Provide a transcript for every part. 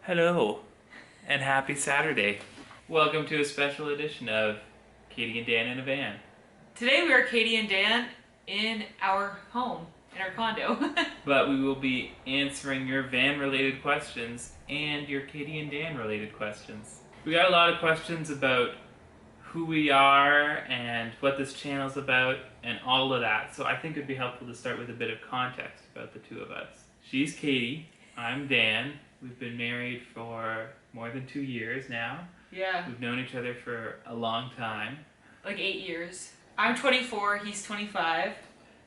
Hello, and happy Saturday. Welcome to a special edition of Katie and Dan in a Van. Today we are Katie and Dan in our home, in our condo. But we will be answering your van related questions and your Katie and Dan related questions. We got a lot of questions about who we are and what this channel's about and all of that, so I think it'd be helpful to start with a bit of context about the two of us. She's Katie, I'm Dan. We've been married for more than 2 years now. Yeah, We've known each other for a long time. like 8 years. I'm 24, he's 25.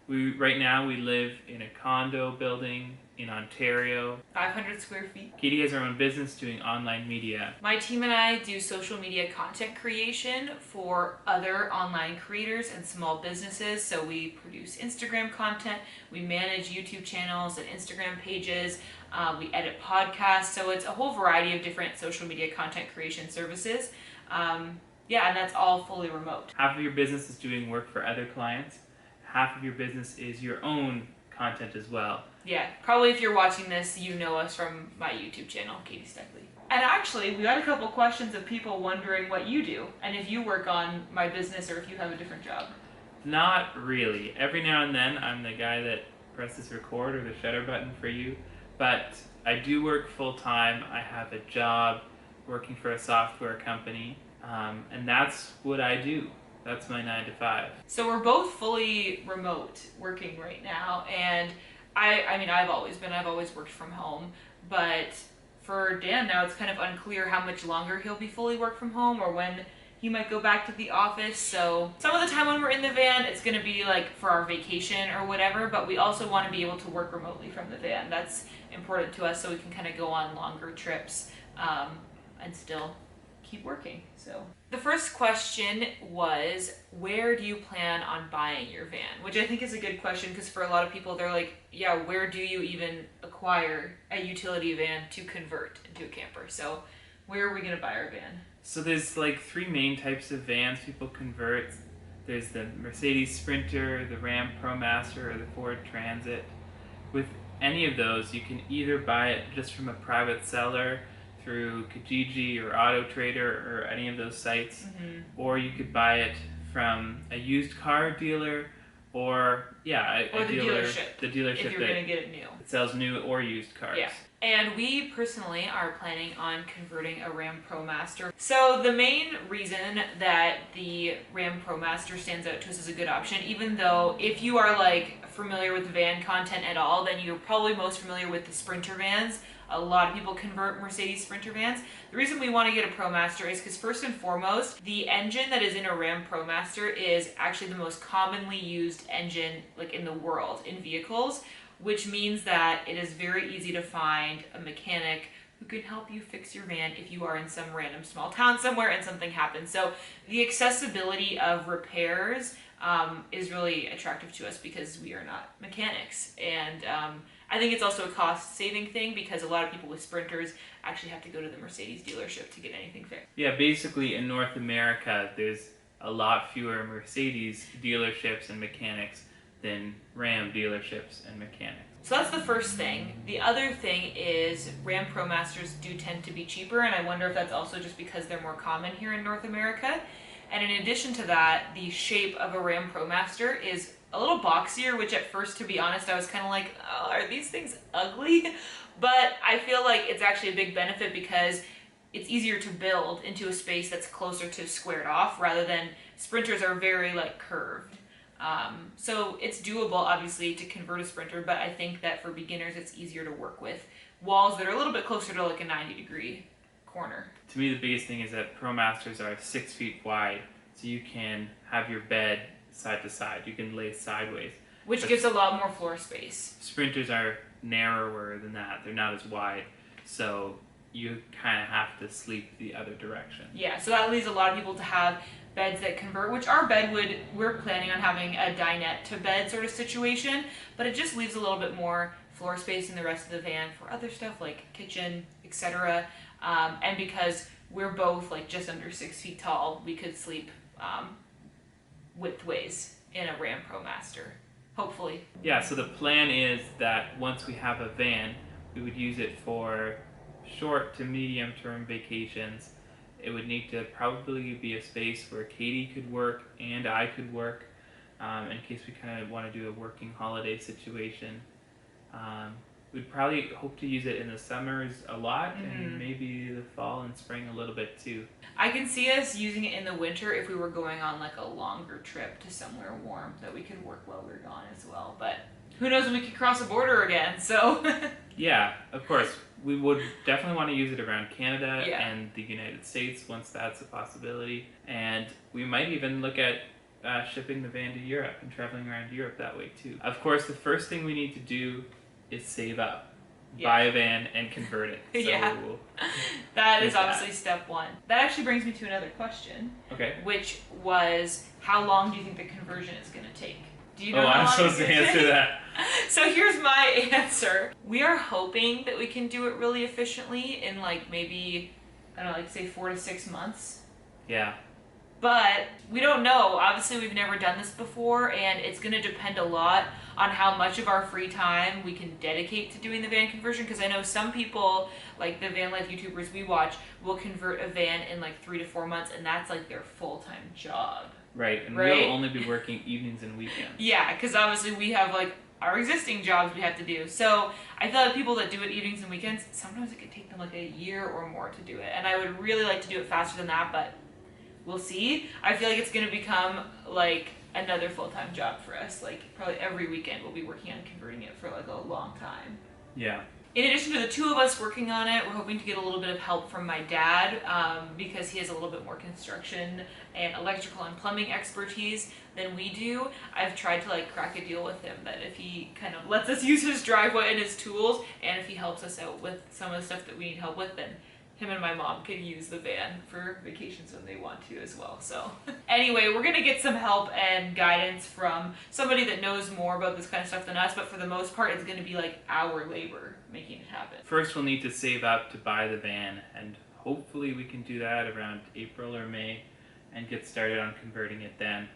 Right now we live in a condo building in Ontario. 500 square feet. Katie has her own business doing online media. My team and I do social media content creation for other online creators and small businesses. So we produce Instagram content, we manage YouTube channels and Instagram pages, we edit podcasts. So it's a whole variety of different social media content creation services. Yeah, and that's all fully remote. Half of your business is doing work for other clients. Half of your business is your own content as well. Yeah, probably if you're watching this, you know us from my YouTube channel, Katie Steckley. And actually, we got a couple questions of people wondering what you do, and if you work on my business or if you have a different job. Not really. Every now and then I'm the guy that presses record or the shutter button for you, but I do work full time. I have a job working for a software company, and that's what I do. That's my 9 to 5. So we're both fully remote working right now, and I've always worked from home, but for Dan now it's kind of unclear how much longer he'll be fully work from home or when he might go back to the office. So some of the time when we're in the van, it's going to be like for our vacation or whatever, but we also want to be able to work remotely from the van. That's important to us so we can kind of go on longer trips and still keep working. So the first question was, where do you plan on buying your van? Which I think is a good question because for a lot of people they're like, yeah, where do you even acquire a utility van to convert into a camper? So where are we going to buy our van? So there's like 3 main types of vans people convert. There's the Mercedes Sprinter, the Ram ProMaster, or the Ford Transit. With any of those, you can either buy it just from a private seller through Kijiji or Auto Trader or any of those sites, or you could buy it from a used car dealer or the dealership. The dealership if you're going to get it new. It sells new or used cars. Yeah. And we personally are planning on converting a Ram ProMaster. So the main reason that the Ram ProMaster stands out to us as a good option, even though if you are like familiar with van content at all, then you're probably most familiar with the Sprinter vans. A lot of people convert Mercedes Sprinter vans. The reason we want to get a ProMaster is because first and foremost, the engine that is in a Ram ProMaster is actually the most commonly used engine like in the world in vehicles, which means that it is very easy to find a mechanic who can help you fix your van if you are in some random small town somewhere and something happens. So the accessibility of repairs is really attractive to us because we are not mechanics. And I think it's also a cost-saving thing because a lot of people with Sprinters actually have to go to the Mercedes dealership to get anything fixed. Yeah, basically in North America, there's a lot fewer Mercedes dealerships and mechanics than Ram dealerships and mechanics. So that's the first thing. The other thing is Ram ProMasters do tend to be cheaper, and I wonder if that's also just because they're more common here in North America. And in addition to that, the shape of a Ram ProMaster is a little boxier, which at first, to be honest, I was kind of like, oh, are these things ugly? But I feel like it's actually a big benefit because it's easier to build into a space that's closer to squared off rather than Sprinters are very like curved. So it's doable, obviously, to convert a Sprinter, but I think that for beginners, it's easier to work with walls that are a little bit closer to like a 90-degree corner. To me, the biggest thing is that ProMasters are 6 feet wide, so you can have your bed side to side. You can lay sideways. Which gives a lot more floor space. Sprinters are narrower than that. They're not as wide, so you kind of have to sleep the other direction. Yeah, so that leads a lot of people to have beds that convert, which our bed we're planning on having a dinette to bed sort of situation, but it just leaves a little bit more floor space in the rest of the van for other stuff like kitchen, etc. And because we're both like just under 6 feet tall, we could sleep widthways in a Ram ProMaster, hopefully. Yeah, so the plan is that once we have a van, we would use it for short to medium term vacations, it would need to probably be a space where Katie could work and I could work, in case we kind of want to do a working holiday situation. We'd probably hope to use it in the summers a lot, and maybe the fall and spring a little bit too. I can see us using it in the winter if we were going on like a longer trip to somewhere warm that we could work while we're gone as well. But who knows when we could cross a border again, so. Yeah, of course. We would definitely want to use it around Canada Yeah. and the United States once that's a possibility. And we might even look at shipping the van to Europe and traveling around Europe that way too. Of course, the first thing we need to do is save up, buy a van, and convert it. So Yeah. That is With that. obviously step one. That actually brings me to another question, Okay. which was, how long do you think the conversion is going to take? Do you know Oh, how I'm long supposed it's to gonna answer take? that. So here's my answer. We are hoping that we can do it really efficiently in like maybe, I don't know, like say 4 to 6 months. Yeah. But we don't know. Obviously, we've never done this before, and it's going to depend a lot on how much of our free time we can dedicate to doing the van conversion. Because I know some people, like the van life YouTubers we watch, will convert a van in like 3 to 4 months, and that's like their full-time job. Right. And Right? we'll only be working evenings and weekends. Yeah, because obviously we have like our existing jobs we have to do. So I feel like people that do it evenings and weekends, sometimes it could take them like a year or more to do it. And I would really like to do it faster than that, but we'll see. I feel like it's going to become like another full-time job for us. Like probably every weekend we'll be working on converting it for like a long time. Yeah. In addition to the two of us working on it, we're hoping to get a little bit of help from my dad because he has a little bit more construction and electrical and plumbing expertise than we do. I've tried to like crack a deal with him that if he kind of lets us use his driveway and his tools, and if he helps us out with some of the stuff that we need help with, then him and my mom can use the van for vacations when they want to as well. So anyway, we're gonna get some help and guidance from somebody that knows more about this kind of stuff than us, but for the most part, it's gonna be like our labor making it happen. First, we'll need to save up to buy the van, and hopefully we can do that around April or May and get started on converting it then.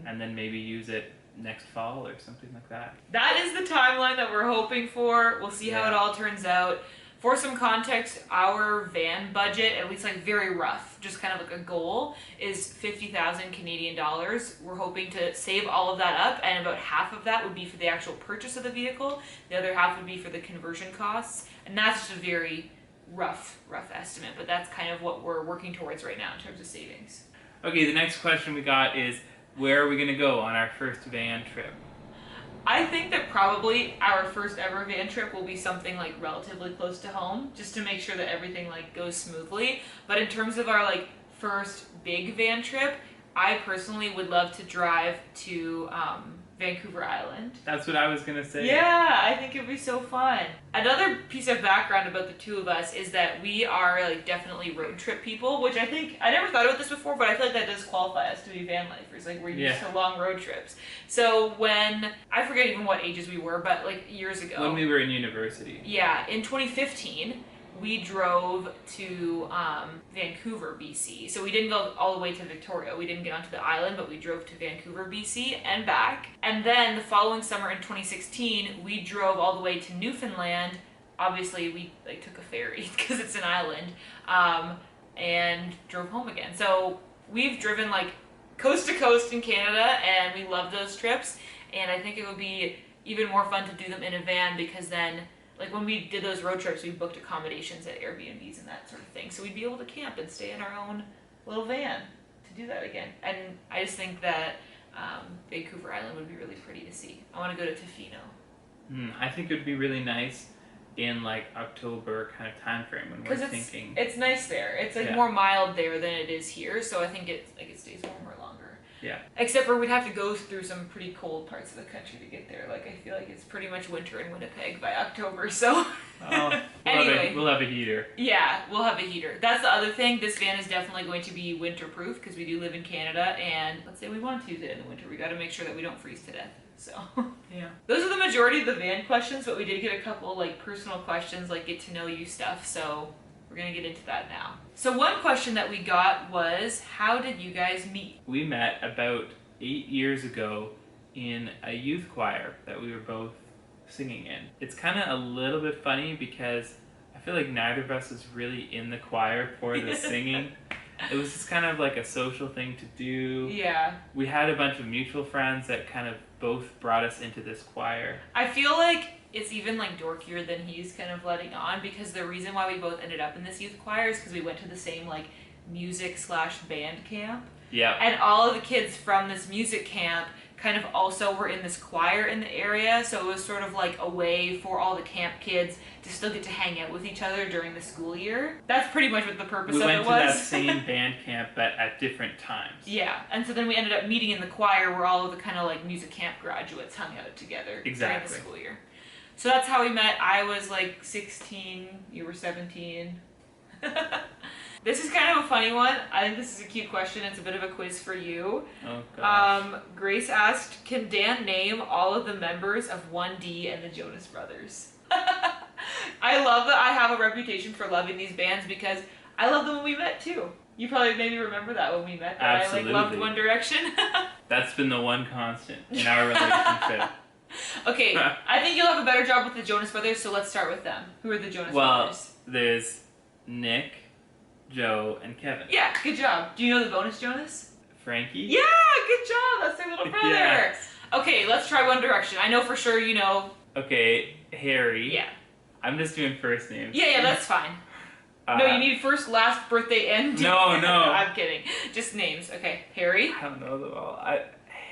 And then maybe use it next fall or something like that. That is the timeline that we're hoping for. We'll see how it all turns out. For some context, our van budget, at least like very rough, just kind of like a goal, is 50,000 Canadian dollars. We're hoping to save all of that up, and about half of that would be for the actual purchase of the vehicle. The other half would be for the conversion costs, and that's just a very rough estimate, but that's kind of what we're working towards right now in terms of savings. Okay, the next question we got is, where are we going to go on our first van trip? I think that probably our first ever van trip will be something like relatively close to home, just to make sure that everything like goes smoothly. But in terms of our like first big van trip, I personally would love to drive to Vancouver Island. That's what I was going to say. Yeah, I think it'd be so fun. Another piece of background about the two of us is that we are like definitely road trip people, which I think, I never thought about this before, but I feel like that does qualify us to be van lifers. Like we're used to long road trips. So when, I forget even what ages we were, but like years ago. When we were in university. Yeah, in 2015, we drove to Vancouver, BC. So we didn't go all the way to Victoria. We didn't get onto the island, but we drove to Vancouver, BC and back. And then the following summer in 2016, we drove all the way to Newfoundland. Obviously, we like took a ferry because it's an island, and drove home again. So we've driven like coast to coast in Canada, and we love those trips. And I think it would be even more fun to do them in a van because then, like when we did those road trips, we booked accommodations at Airbnbs and that sort of thing. So we'd be able to camp and stay in our own little van to do that again. And I just think that Vancouver Island would be really pretty to see. I want to go to Tofino. I think it would be really nice in like October kind of time frame when we're thinking. It's nice there. It's like Yeah. more mild there than it is here. So I think it stays warmer longer. Yeah. Except for we'd have to go through some pretty cold parts of the country to get there. Like I feel like it's pretty much winter in Winnipeg by October. So Oh, Anyway. we'll have a heater. yeah, we'll have a heater. That's the other thing. This van is definitely going to be winter proof because we do live in Canada, and let's say we want to use it in the winter, we got to make sure that we don't freeze to death. So Yeah. those are the majority of the van questions, but we did get a couple like personal questions, like get to know you stuff. So we're gonna get into that now. So one question that we got was, how did you guys meet? We met about 8 years ago in a youth choir that we were both singing in. It's kind of a little bit funny because I feel like neither of us was really in the choir for the singing. It was just kind of like a social thing to do. Yeah. We had a bunch of mutual friends that kind of both brought us into this choir. I feel like it's even like dorkier than he's kind of letting on, because the reason why we both ended up in this youth choir is because we went to the same like music/band camp. Yeah. And all of the kids from this music camp kind of also were in this choir in the area, so it was sort of like a way for all the camp kids to still get to hang out with each other during the school year. That's pretty much what the purpose We of went it to was. that same band camp, but at different times. Yeah, and so then we ended up meeting in the choir where all of the kind of like music camp graduates hung out together during Exactly. the school year. So that's how we met. I was like 16, you were 17. This is kind of a funny one. I think this is a cute question. It's a bit of a quiz for you. Oh gosh. Grace asked, can Dan name all of the members of 1D and the Jonas Brothers? I love that I have a reputation for loving these bands because I love them when we met too. You probably maybe remember that when we met, that Absolutely. I like loved One Direction. That's been the one constant in our relationship. Okay, I think you'll have a better job with the Jonas Brothers, so let's start with them. Who are the Jonas Brothers? There's Nick, Joe, and Kevin. Yeah, good job. Do you know the bonus Jonas? Frankie? Yeah, good job. That's their little brother. Yes. Okay, let's try One Direction. I know for sure you know. Okay, Harry. Yeah. I'm just doing first names. Yeah, that's fine. No, you need first, last, birthday, end. No. I'm kidding. Just names. Okay, Harry. I don't know them all.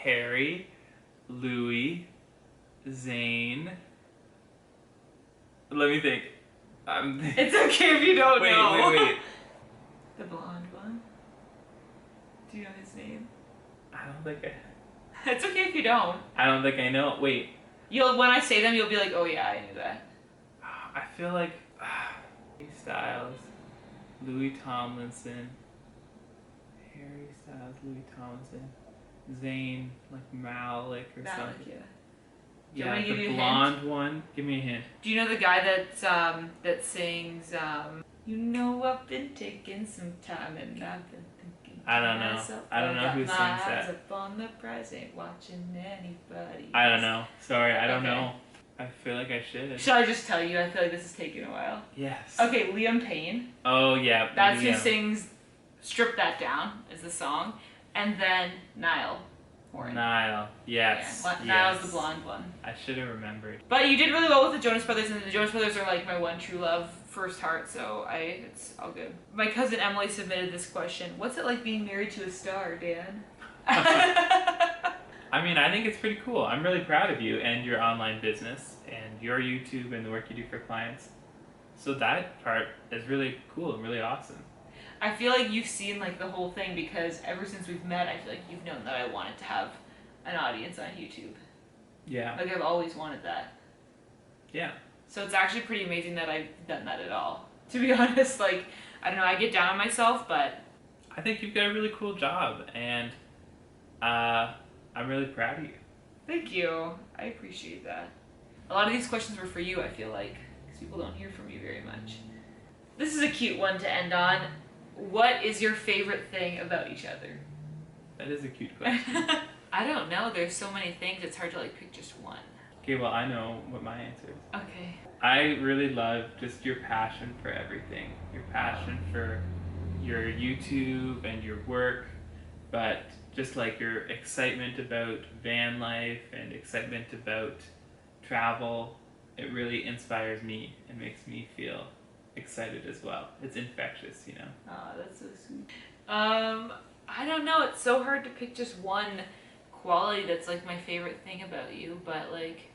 Harry, Louis, Zane. Let me think. It's okay if you don't know. Wait. The blonde one. Do you know his name? I don't think It's okay if you don't. I know. Wait. When I say them, you'll be like, oh yeah, I knew that. I feel like Harry Styles, Louis Tomlinson, Harry Styles, Louis Tomlinson, Zayn, like Malik or Malik, something. yeah. Do you Yeah, want me to give you the a blonde one. Give me a hint. Do you know the guy that sings you know I've been taking some time and I've been thinking to I don't know. myself, I don't know who got sings my eyes that. up on the prize, ain't watching anybody I don't else. know. Sorry, I don't Okay. know. I feel like I should. Should I just tell you? I feel like this is taking a while. Yes. Okay, Liam Payne. Oh yeah. That's who Liam. sings "Strip That Down" is the song, and then Niall Horan. Niall. Yes. Yeah, Niall's the blonde one. I should have remembered. But you did really well with the Jonas Brothers, and the Jonas Brothers are like my one true love, first heart, so it's all good. My cousin Emily submitted this question. What's it like being married to a star, Dan? I mean, I think it's pretty cool. I'm really proud of you and your online business and your YouTube and the work you do for clients. So that part is really cool and really awesome. I feel like you've seen like the whole thing because ever since we've met, I feel like you've known that I wanted to have an audience on YouTube. Yeah. Like I've always wanted that. Yeah. So it's actually pretty amazing that I've done that at all. To be honest, like, I don't know, I get down on myself, but... I think you've got a really cool job, and I'm really proud of you. Thank you. I appreciate that. A lot of these questions were for you, I feel like, because people don't hear from you very much. This is a cute one to end on. What is your favorite thing about each other? That is a cute question. I don't know. There's so many things, it's hard to like pick just one. Okay, well, I know what my answer is. Okay. I really love just your passion for everything. Your passion for your YouTube and your work, but just like your excitement about van life and excitement about travel. It really inspires me and makes me feel excited as well. It's infectious, you know. Oh, that's so sweet. I don't know. It's so hard to pick just one quality that's like my favorite thing about you, but like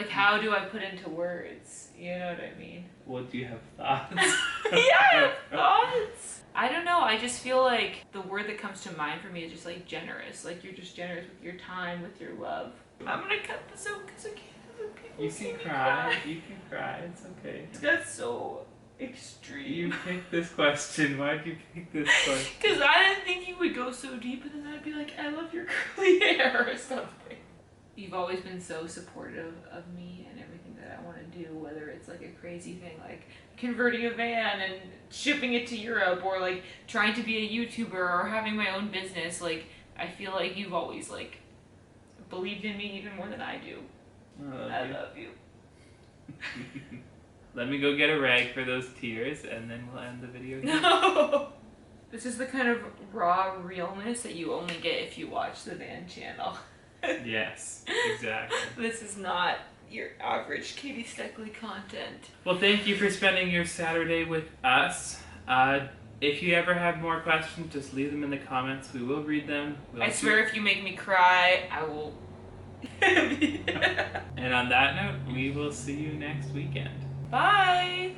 how do I put into words? You know what I mean? Well, do you have thoughts? Yeah, I have thoughts. I don't know. I just feel like the word that comes to mind for me is just like generous. Like you're just generous with your time, with your love. I'm gonna cut this out because I can't have the people You see can me cry. You can cry. It's okay. That's so extreme. You picked this question. Why'd you pick this question? Because I didn't think you would go so deep, and then I'd be like, I love your curly hair or something. You've always been so supportive of me and everything that I want to do, whether it's like a crazy thing like converting a van and shipping it to Europe, or like trying to be a YouTuber or having my own business. Like, I feel like you've always like believed in me even more than I do. I love I you. love you. let me go get a rag for those tears, and then we'll end the video here. No! This is the kind of raw realness that you only get if you watch the Van channel. Yes, exactly. This is not your average Katie Steckley content. Well, thank you for spending your Saturday with us. If you ever have more questions, just leave them in the comments. We will read them. I swear if you make me cry, I will... And on that note, we will see you next weekend. Bye!